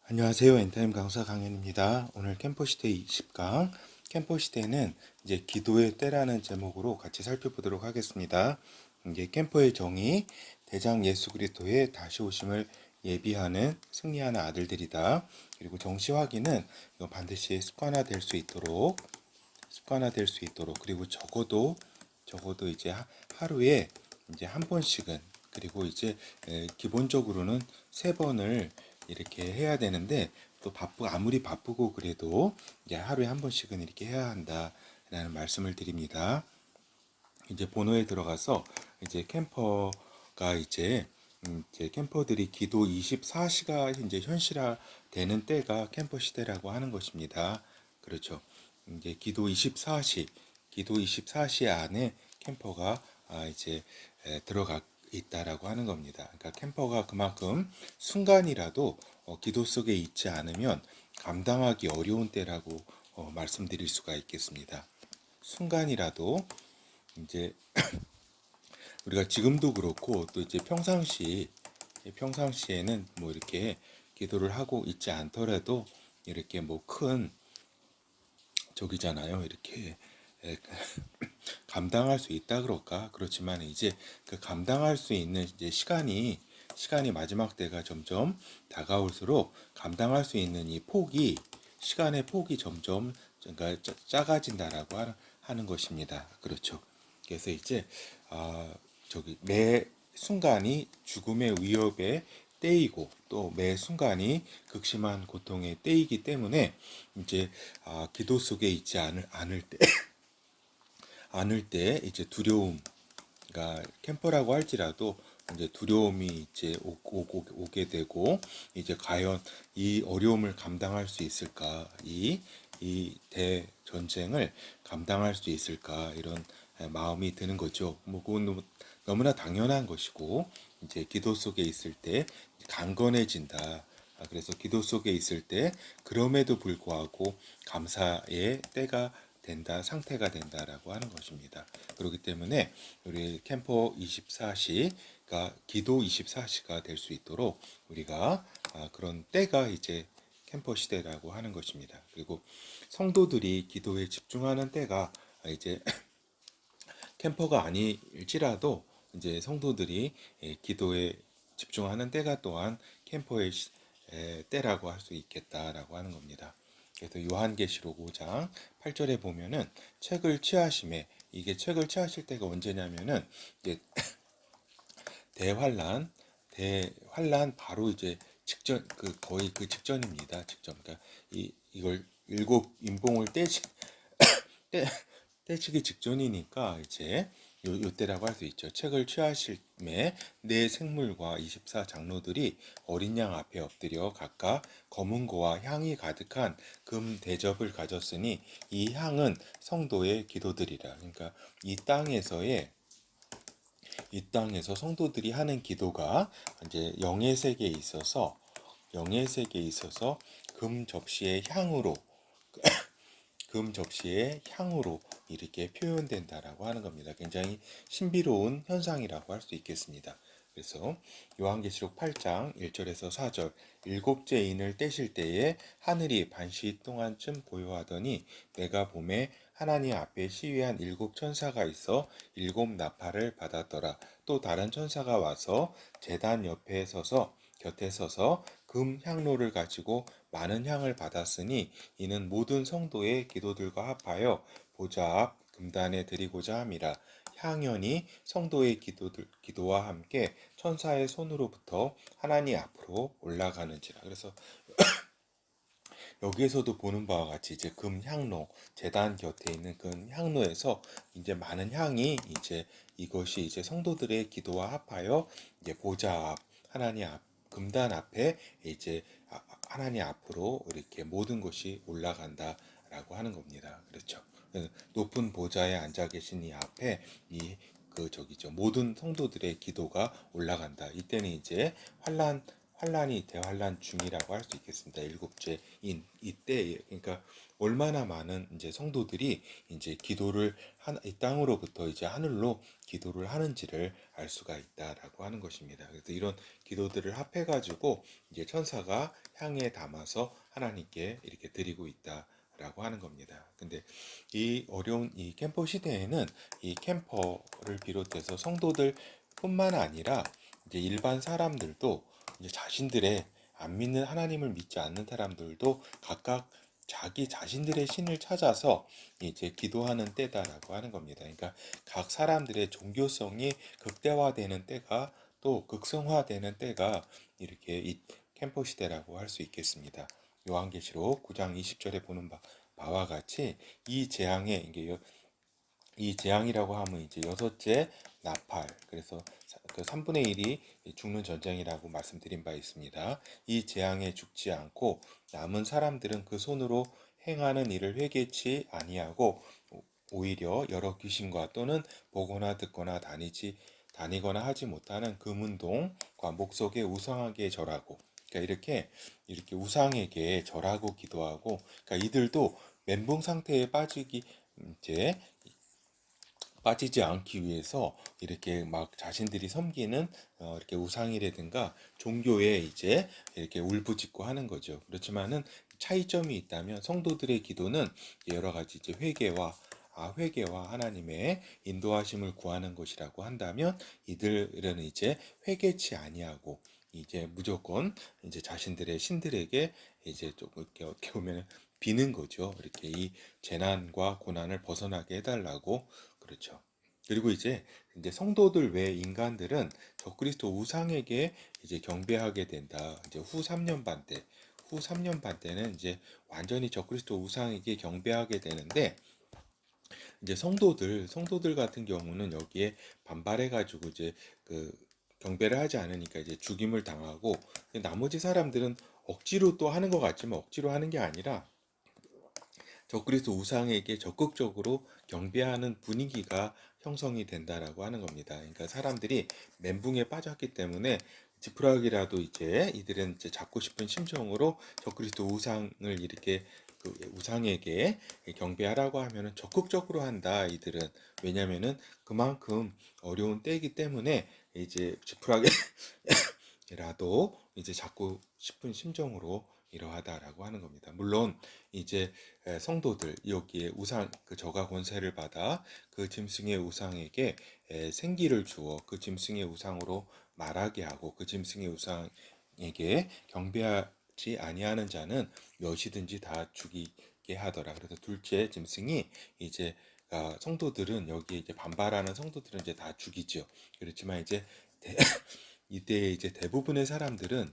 안녕하세요. 엔타임 강사 강현입니다. 오늘 캠퍼시대 20강. 캠퍼시대는 이제 기도의 때라는 제목으로 같이 살펴보도록 하겠습니다. 이게 캠퍼의 정의, 대장 예수 그리스도의 다시 오심을 예비하는 승리하는 아들들이다. 그리고 정시 확인은 이거 반드시 습관화될 수 있도록 그리고 적어도 이제 하루에 이제 한 번씩은 그리고 이제 기본적으로는 세 번을 이렇게 해야 되는데 또 아무리 바쁘고 그래도 이제 하루에 한 번씩은 이렇게 해야 한다라는 말씀을 드립니다. 이제 본호에 들어가서 이제 캠퍼가 이제 캠퍼들이 기도 24시가 이제 현실화되는 때가 캠퍼 시대라고 하는 것입니다. 그렇죠. 이제 기도 24시 안에 캠퍼가 이제 들어가 있다라고 하는 겁니다. 그러니까 캠퍼가 그만큼 순간이라도 기도 속에 있지 않으면 감당하기 어려운 때라고 말씀드릴 수가 있겠습니다. 순간이라도 이제 우리가 지금도 그렇고 또 이제 평상시에는 뭐 이렇게 기도를 하고 있지 않더라도 이렇게 뭐 큰 저기잖아요. 이렇게 감당할 수 있다 그럴까? 그렇지만 이제 그 감당할 수 있는 이제 시간이 마지막 때가 점점 다가올수록 감당할 수 있는 이 시간의 폭이 점점 그러니까 작아진다라고 하는 것입니다. 그렇죠. 그래서 이제 매 순간이 죽음의 위협에 때이고 또 매 순간이 극심한 고통에 때이기 때문에 이제 기도 속에 있지 않을 때 이제 두려움, 그러니까 캠퍼라고 할지라도 이제 두려움이 이제 오게 되고 이제 과연 이 어려움을 감당할 수 있을까, 이 대전쟁을 감당할 수 있을까 이런 마음이 드는 거죠. 뭐 그건 너무나 당연한 것이고 이제 기도 속에 있을 때 강건해진다. 그래서 기도 속에 있을 때 그럼에도 불구하고 감사의 때가 된다, 상태가 된다라고 하는 것입니다. 그렇기 때문에 우리 캠퍼 24시가 기도 24시가 될 수 있도록 우리가 그런 때가 이제 캠퍼 시대라고 하는 것입니다. 그리고 성도들이 기도에 집중하는 때가 이제 캠퍼가 아닐지라도 이제 성도들이 기도에 집중하는 때가 또한 캠퍼의 때라고 할 수 있겠다라고 하는 겁니다. 그래서 요한계시록 5장 8절에 보면은 책을 취하심에 이게 책을 취하실 때가 언제냐면은 이제 대환란 바로 이제 직전 거의 그 직전입니다. 직전. 그러니까 이걸 일곱 인봉을 떼, 떼치기 직전이니까 이제 요때라고 할 수 있죠. 책을 취하실매 네 생물과 24장로들이 어린 양 앞에 엎드려 각각 검은 고와 향이 가득한 금 대접을 가졌으니 이 향은 성도의 기도들이라. 그러니까 이 땅에서 성도들이 하는 기도가 이제 영의 세계에 있어서 금 접시의 향으로 이렇게 표현된다라고 하는 겁니다. 굉장히 신비로운 현상이라고 할 수 있겠습니다. 그래서 요한계시록 8장 1절에서 4절 일곱째 인을 떼실 때에 하늘이 반시 동안쯤 고요하더니 내가 봄에 하나님 앞에 시위한 일곱 천사가 있어 일곱 나팔을 받았더라. 또 다른 천사가 와서 제단 곁에 서서 금 향로를 가지고 많은 향을 받았으니 이는 모든 성도의 기도들과 합하여 보좌 앞 금단에 드리고자 함이라. 향연이 성도의 기도와 함께 천사의 손으로부터 하나님 앞으로 올라가는지라. 그래서 여기에서도 보는 바와 같이 이제 금 향로, 제단 곁에 있는 금 향로에서 이제 많은 향이 이제 이것이 이제 성도들의 기도와 합하여 이제 보좌 앞, 하나님 앞, 금단 앞에 이제 하나님 앞으로 이렇게 모든 것이 올라간다라고 하는 겁니다. 그렇죠. 높은 보좌에 앉아 계신 이 앞에 모든 성도들의 기도가 올라간다. 이때는 이제 환란이 대환란 중이라고 할 수 있겠습니다. 일곱째인 이때, 그러니까 얼마나 많은 이제 성도들이 이제 기도를 이 땅으로부터 이제 하늘로 기도를 하는지를 알 수가 있다라고 하는 것입니다. 그래서 이런 기도들을 합해가지고 이제 천사가 향에 담아서 하나님께 이렇게 드리고 있다라고 하는 겁니다. 근데 이 어려운 이 캠퍼 시대에는 이 캠퍼를 비롯해서 성도들 뿐만 아니라 이제 일반 사람들도 이제 자신들의 안 믿는 하나님을 믿지 않는 사람들도 각각 자기 자신들의 신을 찾아서 이제 기도하는 때다라고 하는 겁니다. 그러니까 각 사람들의 종교성이 극대화되는 때가 또 극성화되는 때가 이렇게 이 캠퍼 시대라고 할 수 있겠습니다. 요한계시록 9장 20절에 보는 바와 같이 이 재앙에 이게 이 재앙이라고 하면 이제 여섯째 나팔, 그래서 그 3분의 1이 죽는 전쟁이라고 말씀드린 바 있습니다. 이 재앙에 죽지 않고 남은 사람들은 그 손으로 행하는 일을 회개치 아니하고 오히려 여러 귀신과 또는 보거나 듣거나 다니거나 하지 못하는 금운동과 목석에 우상에게 절하고, 그러니까 이렇게 우상에게 절하고 기도하고, 그러니까 이들도 멘붕 상태에 이제 빠지지 않기 위해서 이렇게 막 자신들이 섬기는 이렇게 우상이라든가 종교에 이제 이렇게 울부짖고 하는 거죠. 그렇지만은 차이점이 있다면 성도들의 기도는 여러 가지 이제 회개와 하나님의 인도하심을 구하는 것이라고 한다면, 이들은 이제 회개치 아니하고 이제 무조건 이제 자신들의 신들에게 이제 조금 이렇게 어떻게 보면 비는 거죠. 이렇게 이 재난과 고난을 벗어나게 해달라고. 그렇죠. 그리고 이제 성도들 외 인간들은 적그리스도 우상에게 이제 경배하게 된다. 이제 후 3년 반 때는 이제 완전히 적그리스도 우상에게 경배하게 되는데, 이제 성도들 같은 경우는 여기에 반발해가지고 이제 그 경배를 하지 않으니까 이제 죽임을 당하고, 나머지 사람들은 억지로 또 하는 것 같지만 억지로 하는 게 아니라 적그리스도 우상에게 적극적으로 경배하는 분위기가 형성이 된다라고 하는 겁니다. 그러니까 사람들이 멘붕에 빠졌기 때문에 지푸라기라도 이제 이들은 이제 잡고 싶은 심정으로 적그리스도 우상을 이렇게 그 우상에게 경배하라고 하면은 적극적으로 한다, 이들은. 왜냐면은 그만큼 어려운 때이기 때문에 이제 지푸라기라도 이제 잡고 싶은 심정으로 이러하다라고 하는 겁니다. 물론 이제 성도들 여기에 우상 그 저가 권세를 받아 그 짐승의 우상에게 생기를 주어 그 짐승의 우상으로 말하게 하고 그 짐승의 우상에게 경배하지 아니하는 자는 몇이든지 다 죽이게 하더라. 그래서 둘째 짐승이 이제 성도들은 여기에 이제 반발하는 성도들은 이제 다 죽이죠. 그렇지만 이제 이때 이제 대부분의 사람들은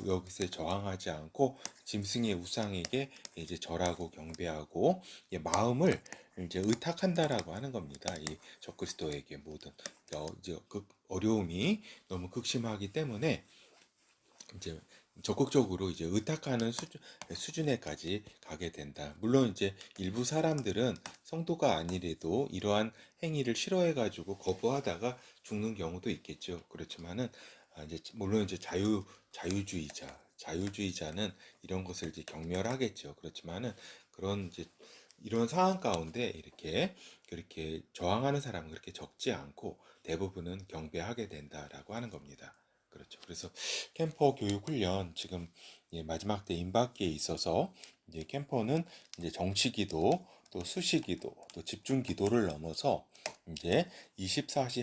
여기서 저항하지 않고 짐승의 우상에게 이제 절하고 경배하고 마음을 이제 의탁한다라고 하는 겁니다. 이 적그리스도에게 모든 이제 그 어려움이 너무 극심하기 때문에 이제 적극적으로 이제 의탁하는 수준에까지 가게 된다. 물론 이제 일부 사람들은 성도가 아니래도 이러한 행위를 싫어해가지고 거부하다가 죽는 경우도 있겠죠. 그렇지만은 이제 물론 이제 자유주의자는 이런 것을 이제 경멸하겠죠. 그렇지만은 그런 이제 이런 상황 가운데 이렇게 그렇게 저항하는 사람은 그렇게 적지 않고 대부분은 경배하게 된다라고 하는 겁니다. 그렇죠. 그래서 캠퍼 교육 훈련 지금 마지막 때 임박기에 있어서 이제 캠퍼는 이제 정치기도 또 수시기도 또 집중기도를 넘어서 이제 24시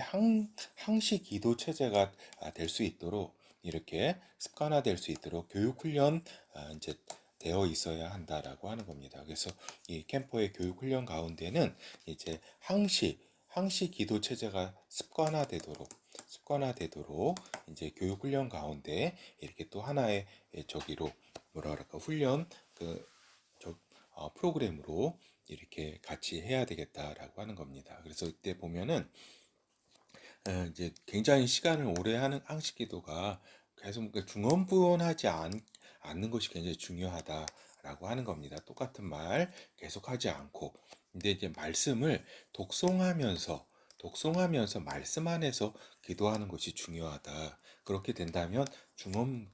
항시 기도 체제가 될 수 있도록 이렇게 습관화될 수 있도록 교육 훈련 이제 되어 있어야 한다라고 하는 겁니다. 그래서 이 캠퍼의 교육 훈련 가운데는 이제 항시 기도 체제가 습관화되도록 이제 교육 훈련 가운데 이렇게 또 하나의 저기로 뭐라 그럴까 훈련 프로그램으로 이렇게 같이 해야 되겠다라고 하는 겁니다. 그래서 이때 보면은 이제 굉장히 시간을 오래 하는 항식 기도가 계속 중언부언하지 않는 것이 굉장히 중요하다라고 하는 겁니다. 똑같은 말 계속하지 않고, 근데 이제 말씀을 독송하면서 말씀 안에서 기도하는 것이 중요하다. 그렇게 된다면 중언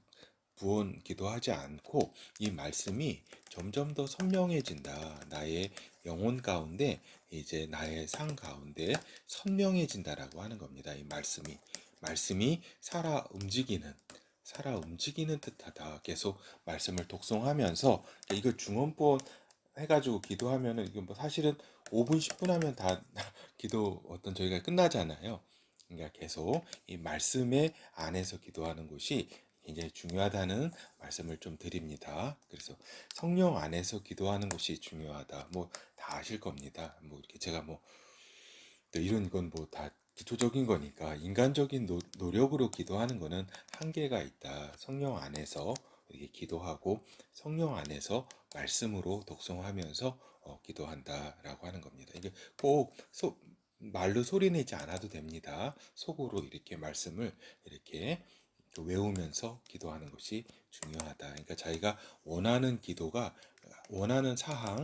부언 기도하지 않고 이 말씀이 점점 더 선명해진다. 나의 영혼 가운데 이제 나의 상 가운데 선명해진다라고 하는 겁니다. 이 말씀이 살아 움직이는 듯하다. 계속 말씀을 독송하면서 이거 중언부언 해가지고 기도하면은 이거 뭐 사실은 5분 10분 하면 다 기도 어떤 저희가 끝나잖아요. 그러니까 계속 이 말씀의 안에서 기도하는 것이 굉장히 중요하다는 말씀을 좀 드립니다. 그래서 성령 안에서 기도하는 것이 중요하다. 뭐 다 아실 겁니다. 뭐 이렇게 제가 뭐 또 이런 건 뭐 다 기초적인 거니까 인간적인 노력으로 기도하는 거는 한계가 있다. 성령 안에서 이렇게 기도하고 성령 안에서 말씀으로 독송하면서 기도한다라고 하는 겁니다. 이게 꼭 말로 소리내지 않아도 됩니다. 속으로 이렇게 말씀을 이렇게 외우면서 기도하는 것이 중요하다. 그러니까 자기가 원하는 기도가 원하는 사항,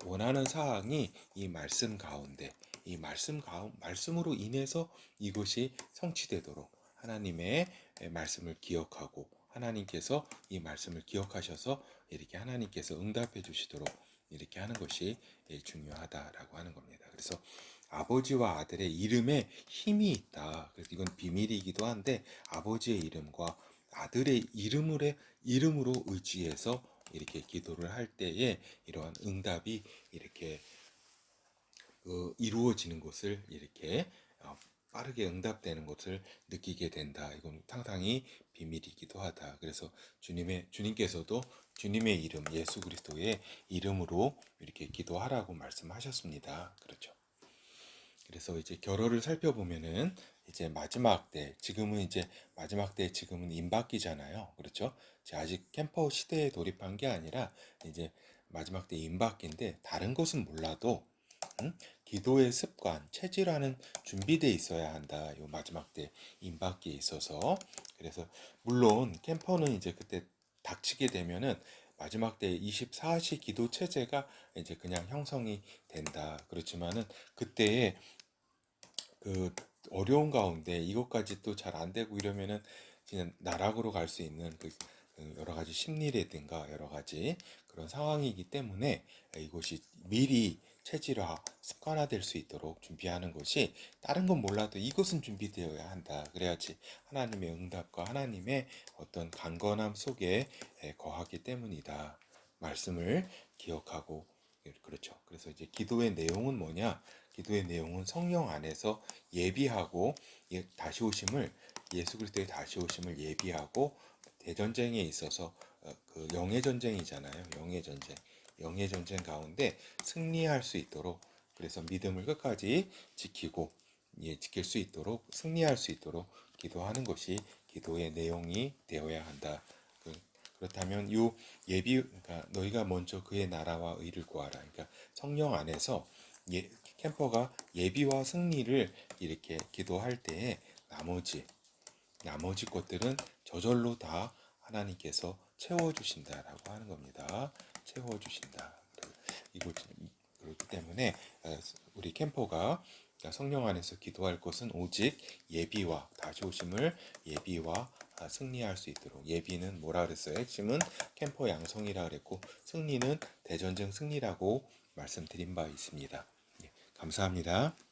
원하는 사항이 이 말씀 가운데, 말씀으로 인해서 이것이 성취되도록 하나님의 말씀을 기억하고 하나님께서 이 말씀을 기억하셔서 이렇게 하나님께서 응답해 주시도록 이렇게 하는 것이 중요하다라고 하는 겁니다. 그래서 아버지와 아들의 이름에 힘이 있다. 그래서 이건 비밀이기도 한데 아버지의 이름과 아들의 이름으로 의지해서 이렇게 기도를 할 때에 이러한 응답이 이렇게 이루어지는 것을 이렇게 빠르게 응답되는 것을 느끼게 된다. 이건 상당히 비밀이기도 하다. 그래서 주님께서도 주님의 이름, 예수 그리스도의 이름으로 이렇게 기도하라고 말씀하셨습니다. 그렇죠. 그래서 이제 결어를 살펴보면은 이제 마지막 때, 지금은 임박기잖아요. 그렇죠? 아직 캠퍼 시대에 돌입한 게 아니라 이제 마지막 때 임박기인데 다른 것은 몰라도 기도의 습관, 체질화는 준비돼 있어야 한다. 요 마지막 때 임박기에 있어서. 그래서 물론 캠퍼는 이제 그때 닥치게 되면은 마지막 때 24시 기도 체제가 이제 그냥 형성이 된다. 그렇지만은 그때에 그 어려운 가운데 이것까지 또 잘 안 되고 이러면은 그냥 나락으로 갈 수 있는 그 여러 가지 심리라든가 여러 가지 그런 상황이기 때문에 이것이 미리 체질화, 습관화될 수 있도록 준비하는 것이 다른 건 몰라도 이것은 준비되어야 한다. 그래야지 하나님의 응답과 하나님의 어떤 강건함 속에 거하기 때문이다. 말씀을 기억하고 그렇죠. 그래서 이제 기도의 내용은 뭐냐? 기도의 내용은 성령 안에서 예비하고 다시 오심을 예수 그리스도의 다시 오심을 예비하고 대전쟁에 있어서 그 영의 전쟁이잖아요. 영의 전쟁 가운데 승리할 수 있도록 그래서 믿음을 끝까지 지키고 지킬 수 있도록 승리할 수 있도록 기도하는 것이 기도의 내용이 되어야 한다. 그렇다면 요 그러니까 너희가 먼저 그의 나라와 의를 구하라. 그러니까 성령 안에서 캠퍼가 예비와 승리를 이렇게 기도할 때에 나머지 것들은 저절로 다 하나님께서 채워주신다라고 하는 겁니다. 채워주신다. 이거 그렇기 때문에 우리 캠퍼가 성령 안에서 기도할 것은 오직 예비와 다시 오심을 예비와 승리할 수 있도록 예비는 뭐라 그랬어요? 핵심은 캠퍼 양성이라 그랬고 승리는 대전쟁 승리라고 말씀드린 바 있습니다. 감사합니다.